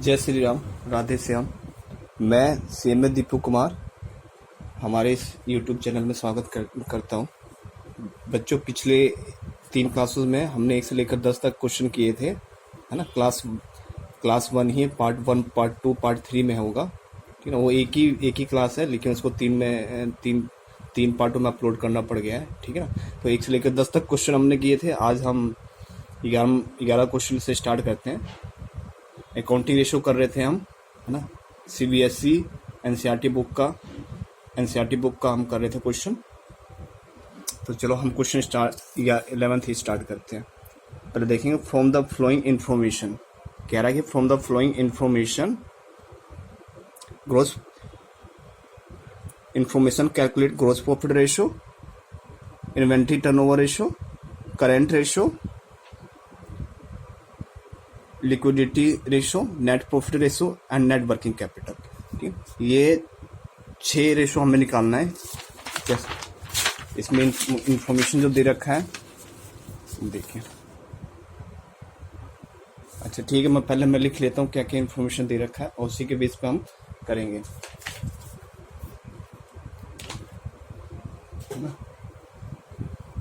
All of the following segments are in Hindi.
जय श्री राम, राधे श्याम। मैं सीएमए दीपू कुमार हमारे इस यूट्यूब चैनल में स्वागत करता हूँ। बच्चों, पिछले 3 क्लासेस में हमने 1 से लेकर 10 तक क्वेश्चन किए थे, है ना। क्लास 1 ही, पार्ट 1, पार्ट 2, पार्ट 3 में होगा, ठीक है ना। वो एक ही क्लास है, लेकिन उसको तीन पार्टों में अपलोड करना पड़ गया है, ठीक है ना। तो 1 से लेकर 10 तक क्वेश्चन हमने किए थे। आज हम 11 क्वेश्चन से स्टार्ट करते हैं। अकाउंटिंग रेशो कर रहे थे हम, है ना। सीबीएसई एनसीईआरटी बुक का हम कर रहे थे क्वेश्चन। तो चलो हम क्वेश्चन 11th ही स्टार्ट करते हैं। पहले देखेंगे फ्रॉम द फ्लोइंग इंफॉर्मेशन। कह रहा है कि from the following information calculate gross profit ratio, inventory turnover ratio, current ratio, liquidity ratio, net profit ratio and net working capital. ठीक, ये 6 रेशो हमें निकालना है। इसमें इंफॉर्मेशन जो दे रखा है देखिए। अच्छा ठीक है, मैं लिख लेता हूँ क्या क्या इंफॉर्मेशन दे रखा है और उसी के बेस पे हम करेंगे।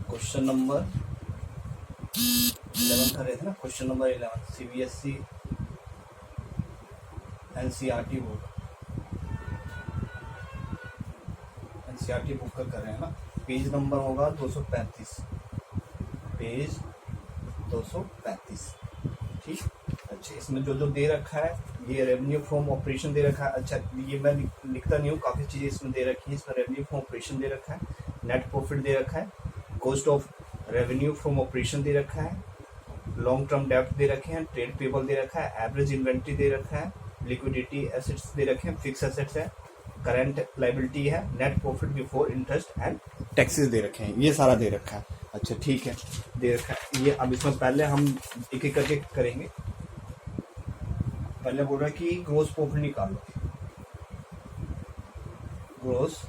क्वेश्चन नंबर 11 कर रहे थे ना, question number 11 CBSE NCERT book का कर रहे हैं ना। पेज नंबर होगा 235, पेज 235। ठीक, अच्छा इसमें जो दे रखा है, ये रेवेन्यू फ्रॉम ऑपरेशन दे रखा है। अच्छा ये मैं लिखता नहीं हूँ, काफी चीजें इसमें दे रखी है। इसमें रेवेन्यू फ्रॉम ऑपरेशन दे रखा है, नेट प्रॉफिट दे रखा है, cost of revenue from operation दे रखा है, लॉन्ग टर्म डेब्ट दे रखे हैं, ट्रेड पेबल दे रखा है, एवरेज इन्वेंट्री दे रखा है, लिक्विडिटी एसेट्स दे रखे हैं, फिक्स एसेट्स है, करंट लाइबिलिटी है, net profit before interest and taxes दे रखे हैं। ये सारा दे रखा है। अच्छा ठीक है, दे रखा है ये। अब इसमें पहले हम एक एक करके करेंगे। पहले बोल रहा है कि ग्रोस प्रॉफिट निकालो, ग्रोस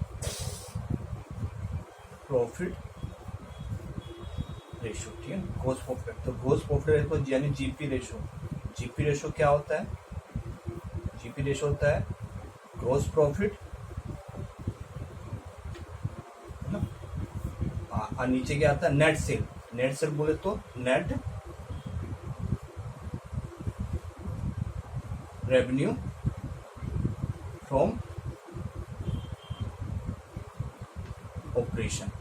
प्रॉफिट रेशो, ठीक है। ग्रोस प्रॉफिट, तो ग्रोस प्रॉफिट रेशो यानी जीपी रेशो। जीपी रेशो क्या होता है? जीपी रेशो होता है ग्रोस प्रॉफिट, है ना। और नीचे क्या आता है? Net cell. नेट सेल बोले तो नेट रेवेन्यू फ्रॉम ऑपरेशन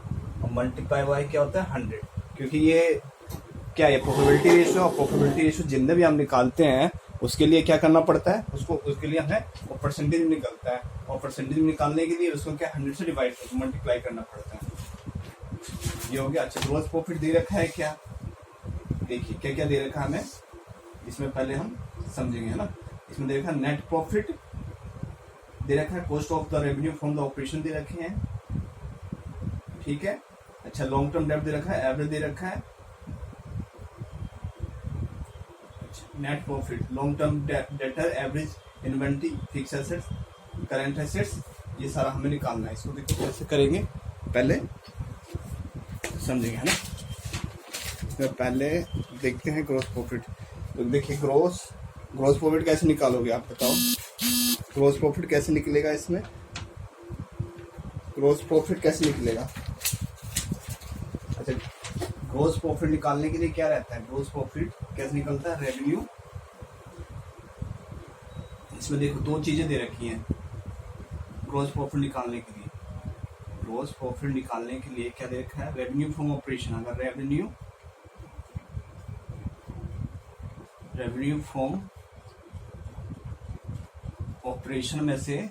और मल्टीप्लाई बाय क्या होता है? 100। क्योंकि ये क्या है? Profitability ratio. और प्रॉफिटेबिलिटी रेशो जितने भी हम निकालते हैं उसके लिए क्या करना पड़ता है? उसके लिए हमें वो परसेंटेज निकलता है, और परसेंटेज निकालने के लिए उसको क्या 100 से डिवाइड करके मल्टीप्लाई करना पड़ता है। ये हो गया। अच्छा ग्रोस प्रॉफिट दे रखा है क्या? देखिए क्या क्या दे रखा है हमें, इसमें पहले हम समझेंगे, है ना। इसमें दे रखा है नेट प्रॉफिट दे रखा है, cost of the revenue from the operation दे रखे हैं, ठीक है। अच्छा लॉन्ग टर्म डेब्ट दे रखा है, एवरेज दे रखा है, net profit, long term debtor, average inventory, fix assets, current assets, ये सारा हमें निकालना है। इसको देखो कैसे करेंगे, पहले समझेंगे, है ना। तो पहले देखते हैं ग्रोस प्रॉफिट। तो देखिए ग्रोस प्रॉफिट कैसे निकालोगे आप बताओ? ग्रोस प्रॉफिट कैसे निकलेगा? इसमें ग्रोस प्रॉफिट कैसे निकलेगा? अच्छा ग्रोस प्रॉफिट निकालने के लिए क्या रहता है? ग्रोस प्रॉफिट कैसे निकलता है? रेवेन्यू, इसमें देखो 2 चीजें दे रखी हैं ग्रोस प्रॉफिट निकालने के लिए। ग्रोस प्रॉफिट निकालने के लिए क्या दे रखा है? Revenue from operation. अगर रेवेन्यू फ्रॉम ऑपरेशन में से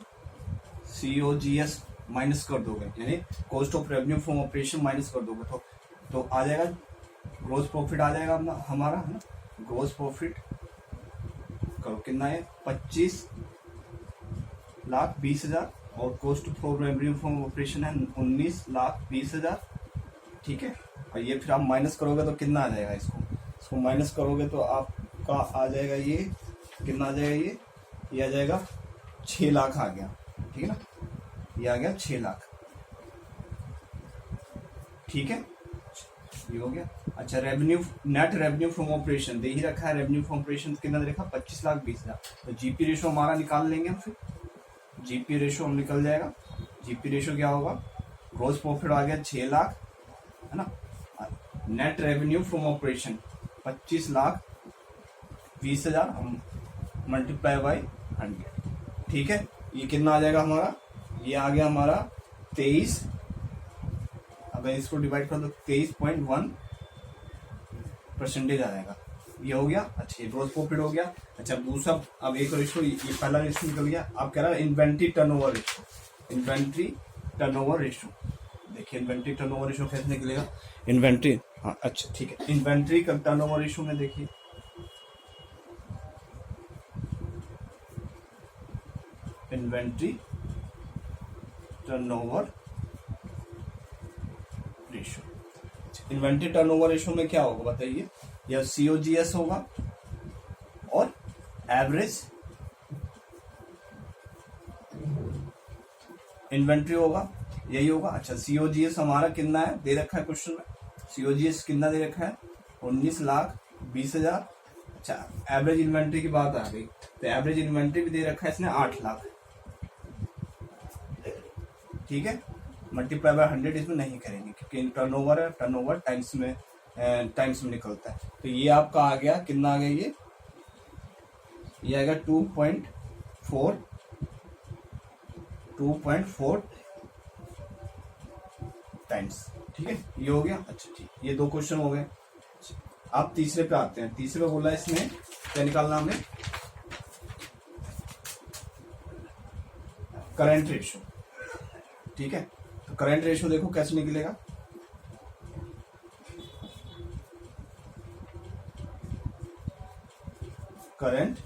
COGS माइनस कर दोगे, यानी cost of revenue from operation minus कर दोगे, तो आ जाएगा ग्रोस प्रॉफिट, आ जाएगा हमारा, है ना। ग्रोस प्रॉफिट करो कितना है? 25,20,000 और cost for revenue from operation है 19,20,000, ठीक है। और ये फिर आप माइनस करोगे तो कितना आ जाएगा? इसको माइनस करोगे तो आपका आ जाएगा ये कितना आ जाएगा? ये आ जाएगा 6 लाख आ गया, ठीक है ना। ये आ गया 6 लाख, ठीक है। ये हो गया। अच्छा revenue, net revenue from operation दे ही रखा है, रेवेन्यू फ्रॉम ऑपरेशन कितना दे रखा 25,20,000, तो जीपी रेशो हमारा निकाल लेंगे हम फिर, जीपी रेशो हम निकल जाएगा। जीपी रेशो क्या होगा, ग्रॉस प्रॉफिट आ गया 6 लाख है ना, नेट रेवेन्यू फ्रॉम ऑपरेशन 25,20,000 हम मल्टीप्लाई बाई 100, ठीक है। ये कितना आ जाएगा हमारा, ये आ गया हमारा 23, अगर इसको डिवाइड कर दो 23.1% आ जाएगा, ये हो गया। अच्छा ये ग्रोथ प्रॉफिट हो गया। अच्छा दूसरा, अब एक रेशो, ये पहला रेशो निकल गया। अब कह रहा है inventory turnover ratio, inventory turnover ratio, देखिए इन्वेंट्री टर्नओवर रेशो कैसे निकलेगा, इन्वेंट्री, हाँ अच्छा ठीक है, इन्वेंट्री का टर्नओवर रेशो में देखिए inventory turnover ratio, inventory turnover ratio में क्या होगा बताइए, यह सीओजीएस होगा और एवरेज इन्वेंट्री होगा, यही होगा। अच्छा सीओजीएस हमारा कितना है दे रखा है क्वेश्चन में, सीओजीएस कितना दे रखा है 19,20,000। अच्छा एवरेज इन्वेंट्री की बात आ गई, तो एवरेज इन्वेंट्री भी दे रखा है इसने 8 लाख, ठीक है। मल्टीप्लाई बाय 100 इसमें नहीं करेंगे क्योंकि टर्नओवर है, टर्नओवर टाइम्स में निकलता है। तो ये आपका आ गया कितना आ गया, ये आएगा 2.4 टाइम्स, ठीक है ये हो गया। अच्छा ठीक, ये 2 क्वेश्चन हो गए। अब तीसरे पे आते हैं। तीसरे पे बोला इसमें क्या निकालना हमें, करंट रेशो, ठीक है। तो करंट रेशो देखो कैसे निकलेगा, करंट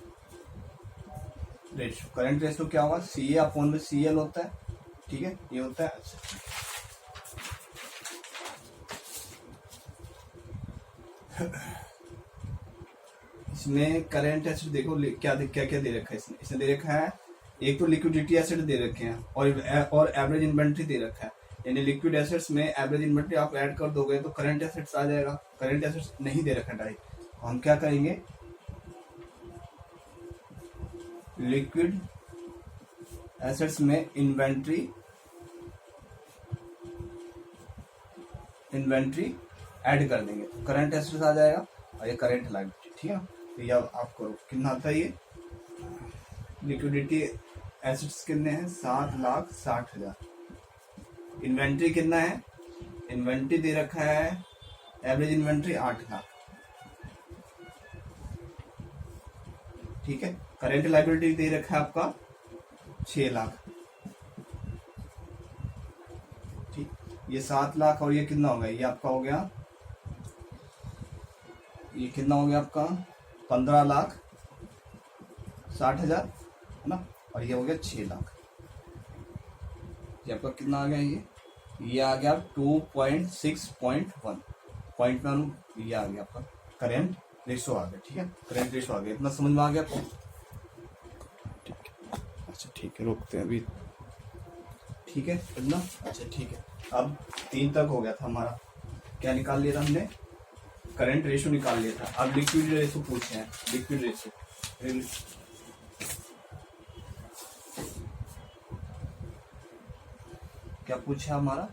रेशो, करंट रेशो क्या होगा, सी ए अपॉन में सी एल होता है, ठीक है ये होता है। अच्छा इसमें करंट एसिड देखो क्या क्या दे रखा है इसने दे रखा है, एक तो लिक्विडिटी एसिड दे रखे हैं और एवरेज इन्वेंट्री दे रखा है, यानी लिक्विड एसेट्स में एवरेज इन्वेंट्री आप ऐड कर दोगे तो करंट एसेट्स आ जाएगा। करंट एसेट्स नहीं दे रखा डायरेक्ट, हम क्या करेंगे, लिक्विड एसेट्स में इन्वेंट्री ऐड कर देंगे तो करंट एसेट्स आ जाएगा और ये करंट लायबिलिटी, ठीक है। तो ये आप करो कितना आता है, ये लिक्विडिटी एसेट्स कितने हैं 7,60,000, इन्वेंट्री कितना है, इन्वेंट्री दे रखा है एवरेज इन्वेंट्री 8 लाख, ठीक है। करंट लायबिलिटी दे रखा है आपका 6 लाख, ठीक। ये 7 लाख और ये कितना हो गया, ये आपका हो गया, ये कितना हो गया आपका 15,60,000 है ना, और ये हो गया 6 लाख, ये आपका कितना आ गया, ये आ गया 2.6.1 पॉइंट में, ये आ गया आपका करंट रेशो आ गया, ठीक है। करंट रेशो आ गया, इतना समझ में आ गया आपको, ठीक है। अच्छा ठीक है रोकते हैं अभी, ठीक है इतना। अच्छा ठीक है, अब 3 तक हो गया था हमारा, क्या निकाल लिया था हमने, करंट रेशो निकाल लिया था। अब लिक्विड रेशो पूछे हैं, लिक्विड रेशो क्या पूछा हमारा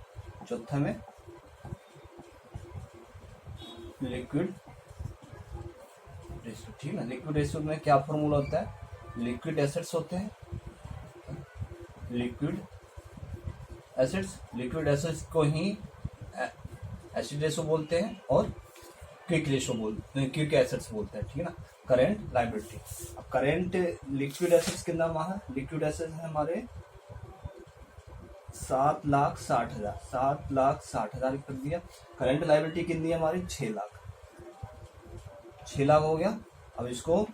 चौथा में, लिक्विड रेशो, ठीक है। लिक्विड रेशो में क्या फॉर्मूला होता है, लिक्विड एसेट्स होते हैं, लिक्विड एसेट्स को ही एसिड रेशो बोलते हैं और क्विक रेशो बोलते हैं, क्विक एसेट्स बोलते हैं, ठीक है ना। करंट लायबिलिटी, अब करंट लिक्विड एसेट्स कितना हमारा, लिक्विड एसेट्स है हमारे 7,60,000 कर दिया। करंट लायबिलिटी कितनी है हमारी 6 लाख हो गया। अब इसको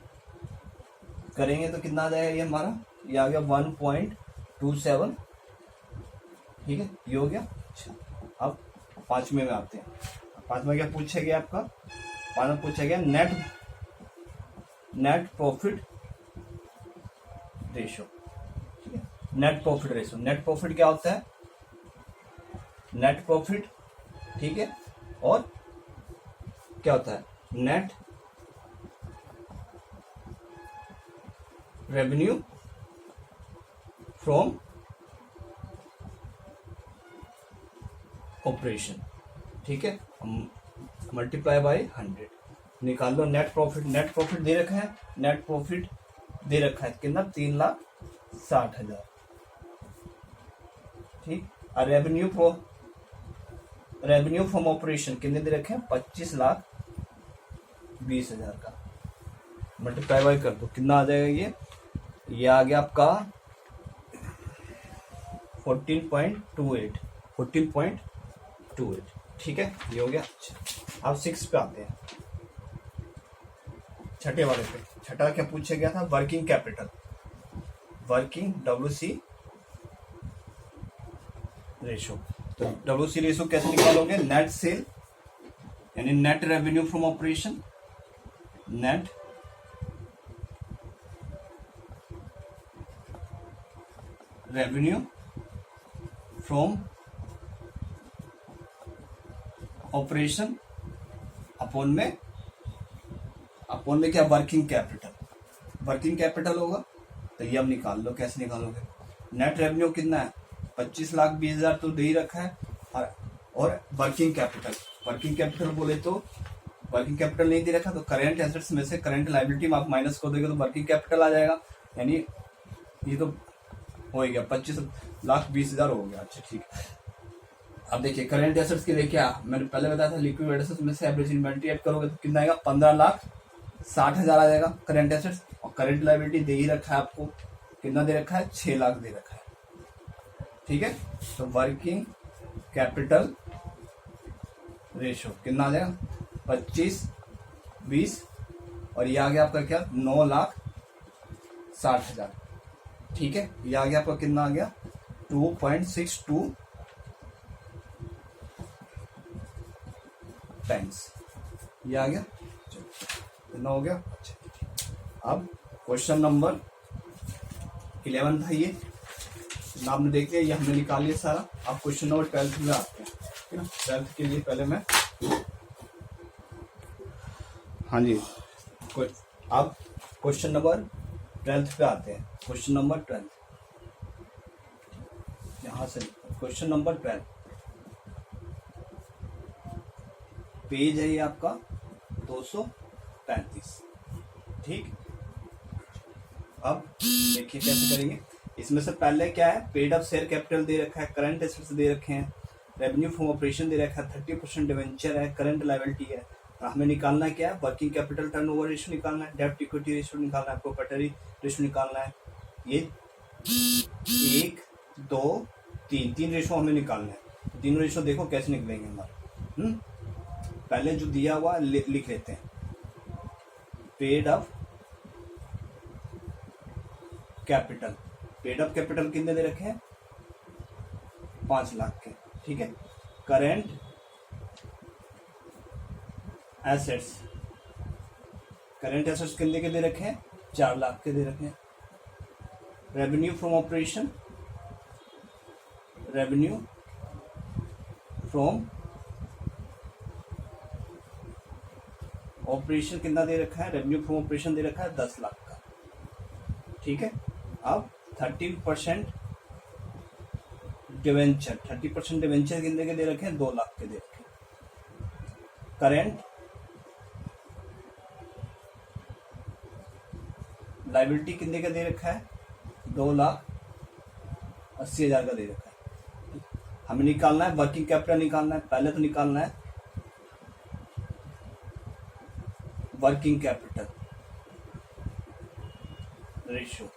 करेंगे तो कितना आ जाएगा, ये हमारा ये आ गया 1.27, ठीक है ये हो गया। अच्छा अब 5वें में आते हैं। 5वां क्या पूछा गया आपका, 5वां पूछा गया नेट प्रॉफिट रेशो, ठीक है। Net profit ratio, net profit क्या होता है, नेट प्रॉफिट, ठीक है, और क्या होता है, नेट रेवेन्यू फ्रॉम ऑपरेशन, ठीक है, मल्टीप्लाई बाय 100, निकाल लो नेट प्रॉफिट। नेट प्रॉफिट दे रखा है, नेट प्रॉफिट दे रखा है कितना, 3,60,000, ठीक। और रेवेन्यू फ्रॉम ऑपरेशन कितने दे रखे हैं, 25,20,000 का, मल्टीप्लाई बाय कर दो, कितना आ जाएगा ये आ गया आपका 14.28, ठीक है, ये हो गया। अब 6 पे आते हैं, छठे वाले पे। छठा क्या पूछा गया था, working capital, working WC ratio. तो WC रेशो कैसे निकालोगे, नेट सेल यानी net revenue from operation, net revenue from operation upon में क्या, वर्किंग कैपिटल। वर्किंग कैपिटल होगा तो ये अब निकाल लो, कैसे निकालोगे, नेट रेवेन्यू कितना है, 25,20,000 तो दे ही रखा है, और वर्किंग कैपिटल बोले तो वर्किंग कैपिटल नहीं दे रखा, तो करेंट एसेट्स में से करेंट लायबिलिटी में आप माइनस कर दोगे तो वर्किंग कैपिटल आ जाएगा, यानी ये तो हो गया 25,20,000 हो गया। अच्छा ठीक है, अब देखिए करेंट एसेट्स के लिए क्या, मैंने पहले बताया था लिक्विड एसेट्स में से एवरेज इन्वेंटरी ऐड करोगे तो कितना आएगा, 15,60,000 आ जाएगा करेंट एसेट्स, और करेंट लायबिलिटी दे ही रखा है आपको, कितना दे रखा है, 6 लाख दे रखा है, ठीक है। तो वर्किंग कैपिटल रेशो कितना आ जाएगा, 25,20, और ये आ गया आपका क्या, 9,60,000, ठीक है। ये आ गया आपका कितना आ गया, 2.62 टाइम्स, ये आ गया, कितना हो गया। अच्छा, अब क्वेश्चन नंबर 11 था ये, आपने देख लिया, ये हमने निकाल लिया सारा। अब क्वेश्चन नंबर 12 में आते हैं, ठीक है। 12 के लिए पहले मैं, हाँ जी, अब क्वेश्चन नंबर 12 पे आते हैं। क्वेश्चन नंबर 12 यहां से, क्वेश्चन नंबर 12 पेज है ये आपका 235, ठीक। अब देखिए कैसे करेंगे, इसमें से पहले क्या है, पेड अप शेयर कैपिटल दे रखा है, करंट एसेट्स दे रखे हैं, रेवेन्यू फ्रॉम ऑपरेशन दे रखा है, 30% डिवेंचर है, करंट लायबिलिटी है, और हमें निकालना क्या है, वर्किंग कैपिटल टर्नओवर रेशियो निकालना है, डेब्ट इक्विटी रेशियो निकालना है, प्रॉपर्टी रेशियो निकालना है। ये 1, 2, 3 रेशियो हमें निकालना है। तीनों रेशियो देखो कैसे निकलेंगे हमारे, पहले जो दिया हुआ लिख लेते हैं, paid up capital, paid up capital कितने दे रखे हैं, 5 लाख के, ठीक है। करेंट एसेट्स, कितने के दे रखे हैं, 4 लाख के दे रखे हैं। Revenue from operation, revenue from operation कितना दे रखा है, रेवेन्यू फ्रॉम ऑपरेशन दे रखा है 10 लाख का, ठीक है। अब 30% डिवेंचर, 30% डिवेंचर कितने के दे रखे हैं, 2 लाख के दे रखे हैं। करेंट लायबिलिटी कितने का दे रखा है, 2,80,000 का दे रखा है। हमें निकालना है वर्किंग कैपिटल, निकालना है, पहले तो निकालना है वर्किंग कैपिटल रेशियो,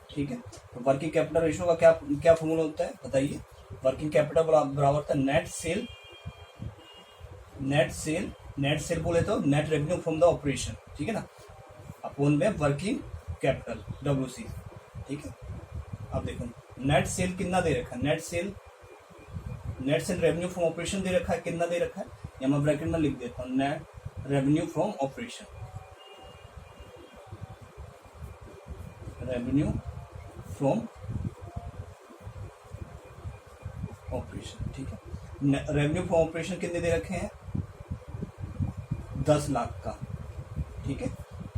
ठीक है। तो वर्किंग कैपिटल रेशियो का क्या फॉर्मूला होता है बताइए, वर्किंग कैपिटल बराबर होता है नेट सेल बोले तो net revenue from the operation, ठीक है ना, अपॉन में वर्किंग कैपिटल WC, ठीक है। अब देखो नेट सेल कितना दे रखा है, net sale revenue from operation दे रखा है, कितना दे रखा है, या मैं ब्रैकेट में लिख देता हूँ, net revenue from operation, revenue from operation, ठीक है। रेवेन्यू फ्रॉम ऑपरेशन कितने दे रखे हैं, 10 लाख का, ठीक है,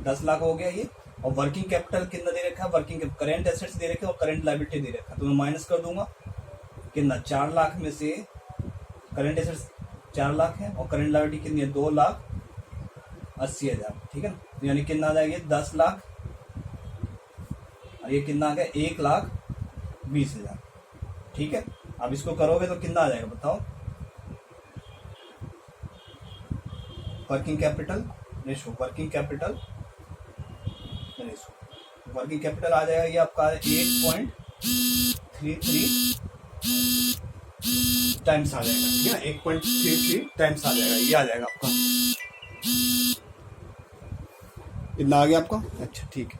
10 लाख हो गया ये। और वर्किंग कैपिटल कितना दे रखा है, वर्किंग करेंट एसेट्स दे रखे और करेंट लायबिलिटी दे रखा है, तो मैं माइनस कर दूंगा कितना, 4 लाख में से करेंट एसेट्स 4 लाख है और करेंट लायबिलिटी कितनी है, 2,80,000, ठीक है ना। तो यानी कितना आ जाएगा, 10 लाख और ये कितना आ गया, 1,20,000, ठीक है। अब इसको करोगे तो कितना आ जाएगा बताओ, working capital ratio, working capital ratio, working capital आ जाएगा ये आपका 8.33 टाइम्स आ जाएगा, ठीक है ना, 8.33 टाइम्स आ जाएगा, ये आ जाएगा आपका, कितना आ गया आपका, अच्छा ठीक है।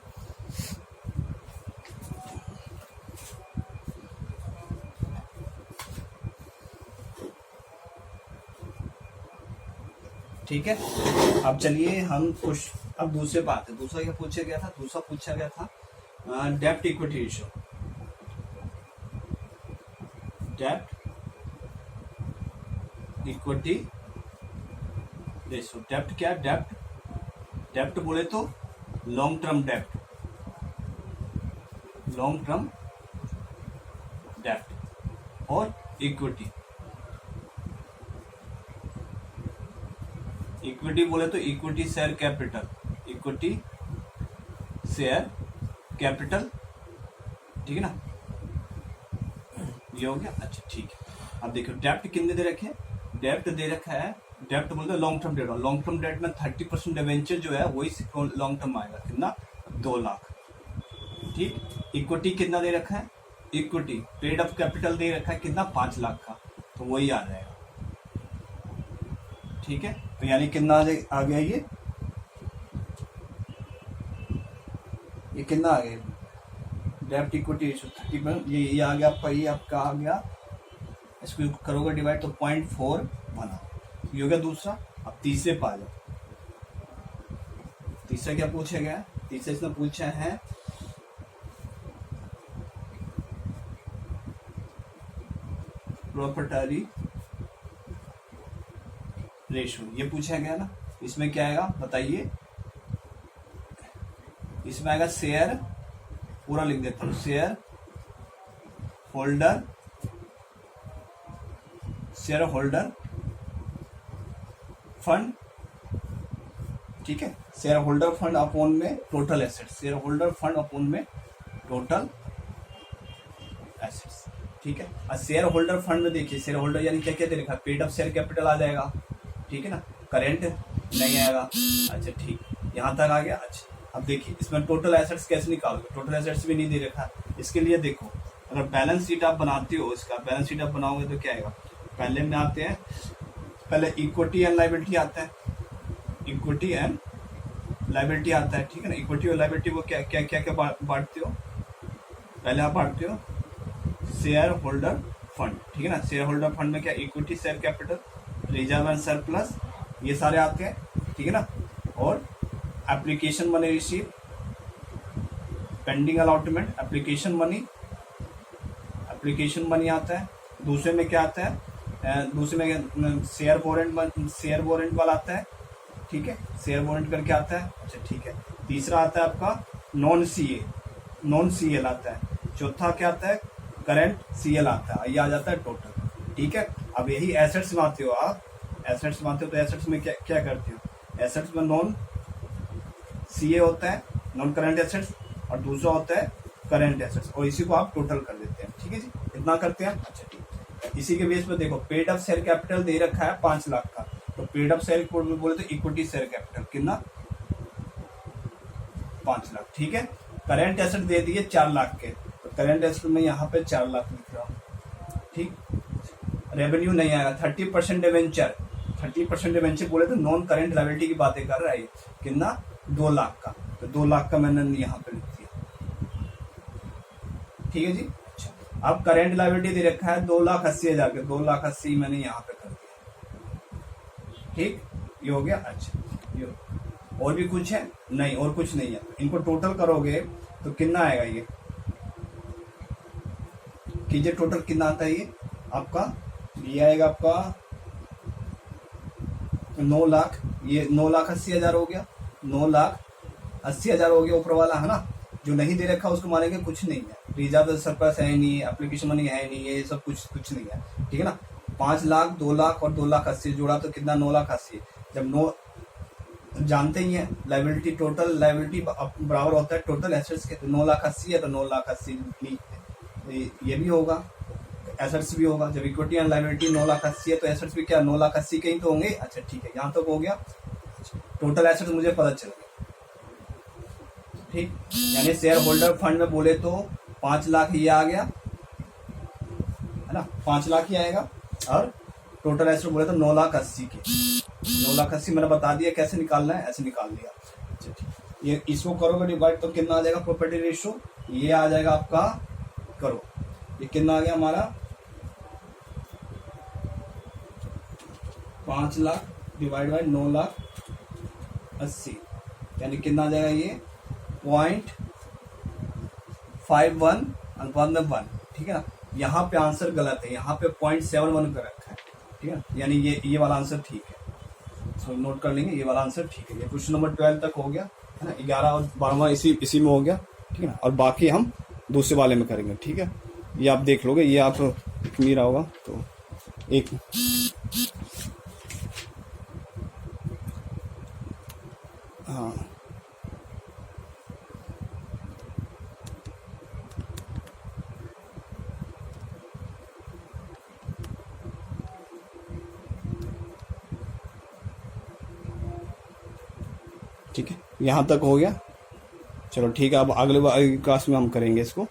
ठीक है, अब चलिए हम कुछ अब दूसरे बात है, दूसरा क्या पूछा गया था, दूसरा पूछा गया था डेप्ट इक्विटी रेशियो, डेप्ट इक्विटी रेशियो। डेप्ट क्या है, डेप्ट बोले तो लॉन्ग टर्म डेप्ट, लॉन्ग टर्म डेप्ट, और इक्विटी, इक्विटी बोले तो equity share capital, equity share capital, ठीक है ना, ये हो गया, अच्छा ठीक है। अब देखो डेप्ट कितने दे रखे हैं, डेप्ट दे रखा है, डेप्ट बोलते हैं long term debt, long term debt में 30% डिवेंचर जो है वही लॉन्ग टर्म आएगा, कितना, 2 लाख, ठीक। इक्विटी कितना दे रखा है, इक्विटी पेड अप कैपिटल दे रखा है कितना, 5 लाख का, तो वही आ जाएगा, ठीक है। तो यानी कितना आ गया ये कितना आ गया, डेप्ट इक्विटी रेशियो 30%, ये आ गया आपका, ये आपका आ गया, इसको करोगे डिवाइड तो 0.4 बना, ये हो गया दूसरा। अब तीसरे पा जाओ, तीसरा क्या पूछा गया है, तीसरा इसने पूछा है प्रॉपर्टी रेशियो, ये पूछा गया ना, इसमें क्या आएगा बताइए, इसमें आएगा शेयर, पूरा लिख देता हूं, शेयर होल्डर फंड, ठीक है, शेयर होल्डर फंड अपॉन में total assets, share holder fund upon में टोटल एसेट्स, ठीक है। और शेयर होल्डर फंड में देखिए, शेयर होल्डर यानी क्या क्या दे रखा है, पेड अप शेयर कैपिटल आ जाएगा, ठीक है ना, करेंट नहीं आएगा, अच्छा ठीक, यहाँ तक आ गया। अच्छा अब देखिए इसमें टोटल एसेट्स कैसे निकालोगे, टोटल एसेट्स भी नहीं दे रखा, इसके लिए देखो अगर बैलेंस शीट आप बनाते हो, इसका बैलेंस शीट आप बनाओगे तो क्या आएगा, पहले में आते हैं, पहले इक्विटी एंड लायबिलिटी आता है, इक्विटी एंड लायबिलिटी आता है, ठीक है ना। इक्विटी और लायबिलिटी को क्या क्या क्या क्या बांटते हो, पहले आप बांटते हो शेयर होल्डर फंड, ठीक है ना, शेयर होल्डर फंड में क्या, equity share capital, reserve and surplus, ये सारे आते हैं, ठीक है ना। और application money receive, pending allotment, application money आता है। दूसरे में क्या आता है, दूसरे में शेयर वारंट वाला आता है, ठीक है, शेयर वारंट करके आता है, अच्छा ठीक है। तीसरा आता है आपका नॉन सीएल आता है। चौथा क्या आता है, करंट सीएल आता है, ये आ जाता है टोटल, ठीक है। अब यही एसेट्स में आते हो आप, एसेट्स में आते हो तो एसेट्स में क्या क्या करते हो, एसेट्स में नॉन सीए होता है, नॉन करंट एसेट्स, और दूसरा होता है करंट एसेट्स, और इसी को आप टोटल कर देते हैं, ठीक है जी, इतना करते हैं, अच्छा ठीक। इसी के बेस पर देखो पेड अप शेयर कैपिटल दे रखा है 5 लाख का, तो पेड अप शेयर बोले तो इक्विटी शेयर कैपिटल कितना, 5 लाख, ठीक है। करंट एसेट दे दिए 4 लाख के, तो करंट एसेट में यहाँ पे 4 लाख लिख रहा हूँ, ठीक। रेवेन्यू नहीं आएगा, 30% डिवेंचर बोले तो नॉन करंट लायबिलिटी की बातें कर रहा है, कितना, 2 लाख का, तो 2 लाख का मैंने यहाँ पे लिख दिया, ठीक है जी। अच्छा अब करंट लायबिलिटी दे रखा है 2,80,000 के, 2,80,000 मैंने यहाँ पे कर दिया, ठीक, ये हो गया। अच्छा ये और भी कुछ है नहीं, और कुछ नहीं है, इनको टोटल करोगे तो कितना आएगा, ये कीजिए टोटल कितना आता है, ये आपका ये आएगा आपका 9,00,000 ये 9,80,000 हो गया, 9,80,000 हो गया ऊपर वाला, है ना। जो नहीं दे रखा उसको मानेंगे कुछ नहीं है, रिजर्व सरप्लस है नहीं, एप्लीकेशन मनी है नहीं, ये सब कुछ नहीं है, ठीक है ना। 5 लाख, 2 लाख और 2,80,000 जोड़ा तो कितना, 9,80,000। जब 9 जानते ही हैं लाइबिलिटी, टोटल लाइबिलिटी बराबर होता है टोटल एसेट्स के, तो 9,80,000 है तो 9,80,000 ये भी होगा, एसेट्स भी होगा। जब इक्विटी एंड लाइबिलिटी 9,80,000 है तो एसेट्स भी क्या 9,80,000 के ही तो होंगे। अच्छा ठीक है, यहाँ तक हो गया। टोटल एसेट्स मुझे पता चल गया, ठीक। यानी शेयर होल्डर फंड में बोले तो 5 लाख ये आ गया, है ना, 5 लाख ही आएगा। और टोटल एसेट बोले तो 9,80,000 के, 9,80,000 मैंने बता दिया कैसे निकालना है, ऐसे निकाल दिया। अच्छा ठीक, ये इसको करोगे डिवाइड तो कितना आ जाएगा प्रॉपर्टी रेशियो, ये आ जाएगा आपका, करो ये कितना आ गया हमारा 5 लाख डिवाइड बाई 9,80,000, यानी कितना आ जाएगा ये 0.51 ठीक है ना। यहाँ पे आंसर गलत है, यहाँ पे 0.71 कर रखा है, ठीक है, यानी ये वाला आंसर ठीक है। सो नोट कर लेंगे, ये वाला आंसर ठीक है। ये क्वेश्चन नंबर 12 तक हो गया, है ना। 11 और 12वां इसी में हो गया, ठीक है ना। और बाकी हम दूसरे वाले में करेंगे, ठीक है। ये आप देख लोगे, ये आप नहीं रहा होगा तो एक हाँ ठीक है, यहाँ तक हो गया। चलो ठीक है, अब अगले क्लास में हम करेंगे इसको।